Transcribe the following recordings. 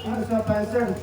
365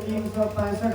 365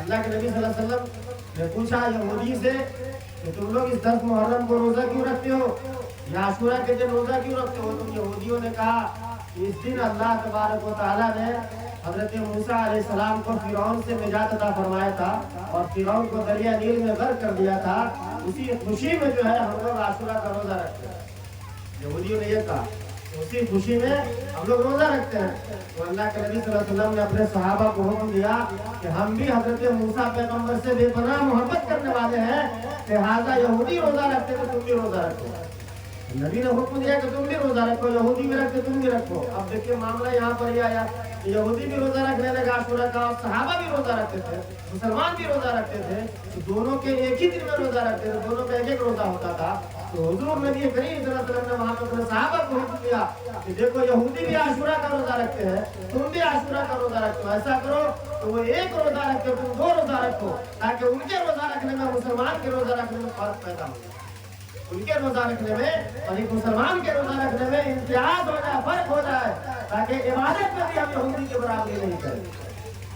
اللہ کے نبی صلی اللہ علیہ وسلم نے پوچھا یہودی سے کہ تم لوگ اس 10 محرم کو روزہ کیوں رکھتے ہو یا عاشورہ کے دن روزہ کیوں رکھتے ہو؟ تو یہودیوں نے کہا کہ اس دن اللہ تبارک و تعالیٰ نے حضرت موسیٰ علیہ السلام کو فرعون سے نجات عطا فرمایا تھا اور فرعون کو دریا نیل میں غرق کر دیا تھا، اسی خوشی میں جو ہے ہم لوگ عاشورہ کا روزہ رکھتے ہیں۔ یہودیوں نے یہ کہا اسی خوشی میں ہم لوگ روزہ رکھتے ہیں۔ تو اللہ کے نبی صلی اللہ علیہ وسلم نے اپنے صحابہ کو حکم دیا کہ ہم بھی حضرت موسیٰ پیغمبر سے بے پناہ محبت کرنے والے ہیں، لہٰذا یہودی روزہ رکھتے تو تم بھی روزہ رکھو۔ نبی نے حکم دیا کہ تم بھی روزہ رکھو، یہودی بھی رکھتے تم بھی رکھو۔ اب دیکھیے معاملہ یہاں پر یہ آیا کہ یہودی بھی روزہ رکھنے لگا عاشورہ کا اور صحابہ بھی روزہ رکھتے تھے، مسلمان بھی روزہ رکھتے تھے، تو دونوں کے ایک ہی دن میں روزہ رکھتے تھے، دونوں کا ایک ایک روزہ ہوتا تھا۔ تو حضور نبی کریم صلی اللہ علیہ وسلم نے وہاں پر اپنے صحابہ کو حکم دیا کہ دیکھو یہودی بھی عاشورہ کا روزہ رکھتے ہیں، تم بھی عاشورہ کا روزہ رکھو، ایسا کرو تو وہ ایک روزہ رکھتے تم 2 روزہ رکھو، تاکہ ان کے روزہ رکھنے میں مسلمان کے روزہ رکھنے میں فرق پیدا ہو جائے، ان کے روزہ رکھنے میں اور ایک مسلمان کے روزہ رکھنے میں امتیاز ہو جائے، فرق ہو جائے، تاکہ عبادت میں بھی ہم یہودی کی برابری نہیں کریں۔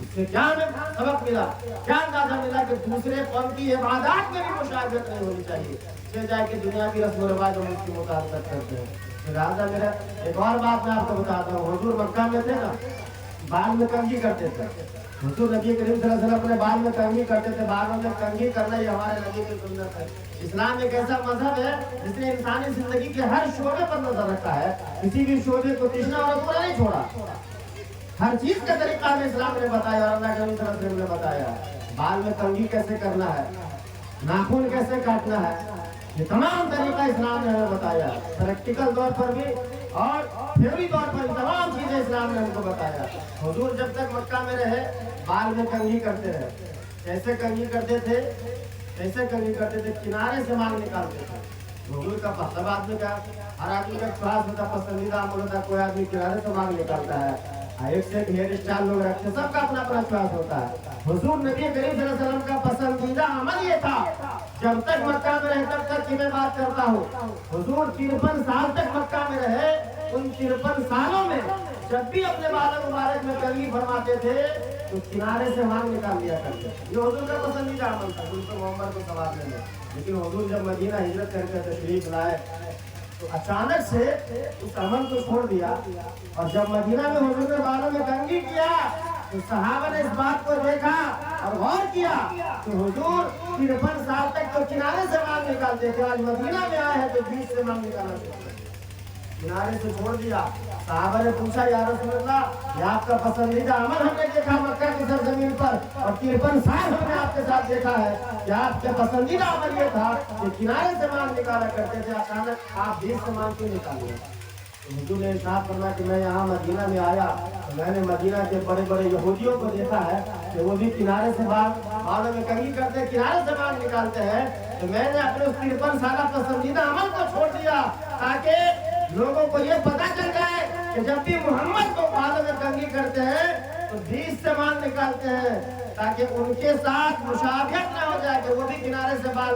اس سے کیا ہمیں سبق ملا، کیا اندازہ ملا کہ دوسرے قوم کی عبادات میں بھی مشابہت نہیں ہونی چاہیے، یہ جائے کہ دنیا کی رسم و رواج اور اس کی مطابقت کرتے ہیں۔ لہٰذا میرا ایک اور بات میں آپ کو بتاتا ہوں، حضور مکہ میں تھے نا، بال میں کنگھی کرتے تھے، حضور نبی کریم صلی اللہ علیہ وسلم اپنے بال میں کنگھی کرتے تھے، بالوں میں کنگھی کرنا یہ ہمارے نبی کی سنت ہے۔ اسلام ایک ایسا مذہب ہے جس نے انسانی زندگی کے ہر شعبے پر نظر رکھا ہے، کسی بھی شعبے کو تشنا اور ادھورا نہیں چھوڑا، ہر چیز کا طریقہ ہمیں اسلام نے بتایا اور اللہ کے نبی صلی اللہ علیہ وسلم نے بتایا۔ بال میں کنگھی کیسے کرنا ہے، ناخن کیسے کاٹنا ہے، یہ تمام طریقہ اسلام نے ہمیں بتایا، پریکٹیکل طور پر بھی اور تھیوری طور پر تمام چیزیں اسلام نے ہم کو بتایا۔ حضور جب تک مکہ میں رہے بال میں کنگھی کرتے رہے، کیسے کنگھی کرتے تھے، کیسے کنگھی کرتے تھے، کنارے سے مال نکالتے تھے۔ حضور کا سب آدمی کا، ہر آدمی کا خاص ہوتا، پسندیدہ عمل ہوتا، کوئی آدمی کنارے سے مال نکالتا ہے، ایک سے ایک ہیئر اسٹائل لوگ رکھتے ہیں، سب کا اپنا اپنا چوائس ہوتا ہے۔ حضور نبی کریم صلی اللہ علیہ وسلم کا پسندیدہ عمل یہ تھا، جب تک مکہ میں رہے تب تک کی میں بات کرتا ہوں، حضور 53 سال تک مکہ میں رہے، ان 53 سالوں میں جب بھی اپنے بال مبارک میں کنگھی فرماتے تھے تو کنارے سے مال نکال لیا کرتے، یہ حضور کا پسندیدہ عمل تھا، حضور محمد کو ثواب دینے۔ لیکن حضور جب مدینہ ہجرت کر کے تشریف لائے تو اچانک سے اس عمل کو چھوڑ دیا، اور جب مدینہ میں حضور نے بالوں میں کنگھی کیا تو صحابہ نے اس بات کو دیکھا اور غور کیا کہ حضور 53 سال تک تو کنارے سے مال نکالتے تھے، آج مدینہ میں آئے ہیں تو بیچ سے مال نکالنا چاہتے ہیں، کنارے سے چھوڑ دیا۔ صحابہ نے پوچھا یا رسول اللہ یہ آپ کا پسندیدہ عمل ہم نے دیکھا مکہ کی سرزمین پر، اور 53 سال ہم نے آپ کے ساتھ دیکھا ہے کہ آپ کا پسندیدہ عمل یہ تھا کہ کنارے سے مال نکالا کرتے تھے، اچانک آپ بیچ سے مال کیوں نکالے؟ حضور نے ارشاد فرمایا کہ میں یہاں مدینہ میں آیا تو میں نے مدینہ کے بڑے بڑے یہودیوں کو دیکھا ہے کہ وہ بھی کنارے سے بالوں میں کنگھی کرتے ہیں، کنارے سے مال نکالتے ہیں، تو میں نے اپنے اس 53 سالہ پسندیدہ عمل کو چھوڑ دیا تاکہ لوگوں کو یہ پتا چل جائے کہ جب بھی محمد کو بالوں میں کنگھی کرتے ہیں تو بیچ سے مال نکالتے ہیں، تاکہ ان کے ساتھ مشابہت نہ ہو جائے کہ وہ بھی کنارے سے بال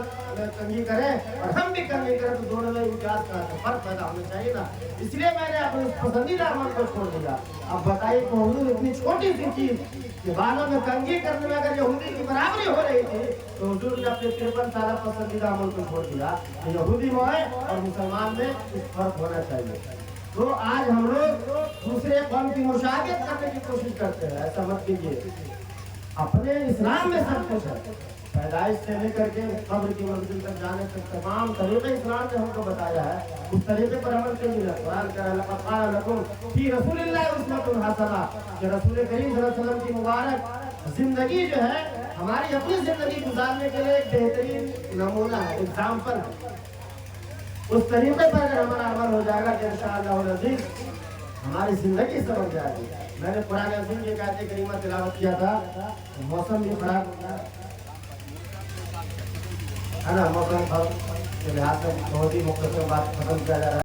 کنگھی کریں اور ہم بھی کنگھی کریں، تو دونوں میں امتیاز کا فرق پیدا ہونا چاہیے نا، اس لیے میں نے اپنے پسندیدہ عمل کو چھوڑ دیا۔ اب بتائیے کہ حضور اتنی چھوٹی سی چیز کہ بالوں میں کنگھی کرنے میں اگر یہودی کی برابری ہو رہی تھی تو حضور نے اپنے 53 سالہ پسندیدہ عمل کو چھوڑ دیا کہ یہودی میں اور مسلمان میں کچھ فرق ہونا چاہیے۔ تو آج ہم لوگ دوسرے قوم کی مشابہت کرنے کی کوشش کرتے ہیں، ایسا مت کیجیے، اپنے اسلام میں سب کچھ ہے، پیدائش سے لے کر کے قبر کی منزل تک جانے تک تمام طریقے اسلام نے ہم کو بتایا ہے، اس طریقے پر عمل کیجیے۔ قرآن کہہ رہا ہے لقد کان لکم فی رسول اللہ اسوۃ حسنہ، کہ رسول کریم صلی اللہ علیہ وسلم کی مبارک زندگی جو ہے ہماری اپنی زندگی گزارنے کے لیے ایک بہترین نمونہ ہے، اگزامپل ہے۔ اس طریقے پر اگر ہمارا عمل ہو جائے گا کہ انشاءاللہ العزیز ہماری زندگی سمجھ جائے گی۔ میں نے قرآن عظیم کی آیت کریمہ تلاوت کیا تھا، موسم بھی خراب ہے نا، موسم کے لحاظ سے بہت ہی مختصر بات ختم کیا جا رہا ہے۔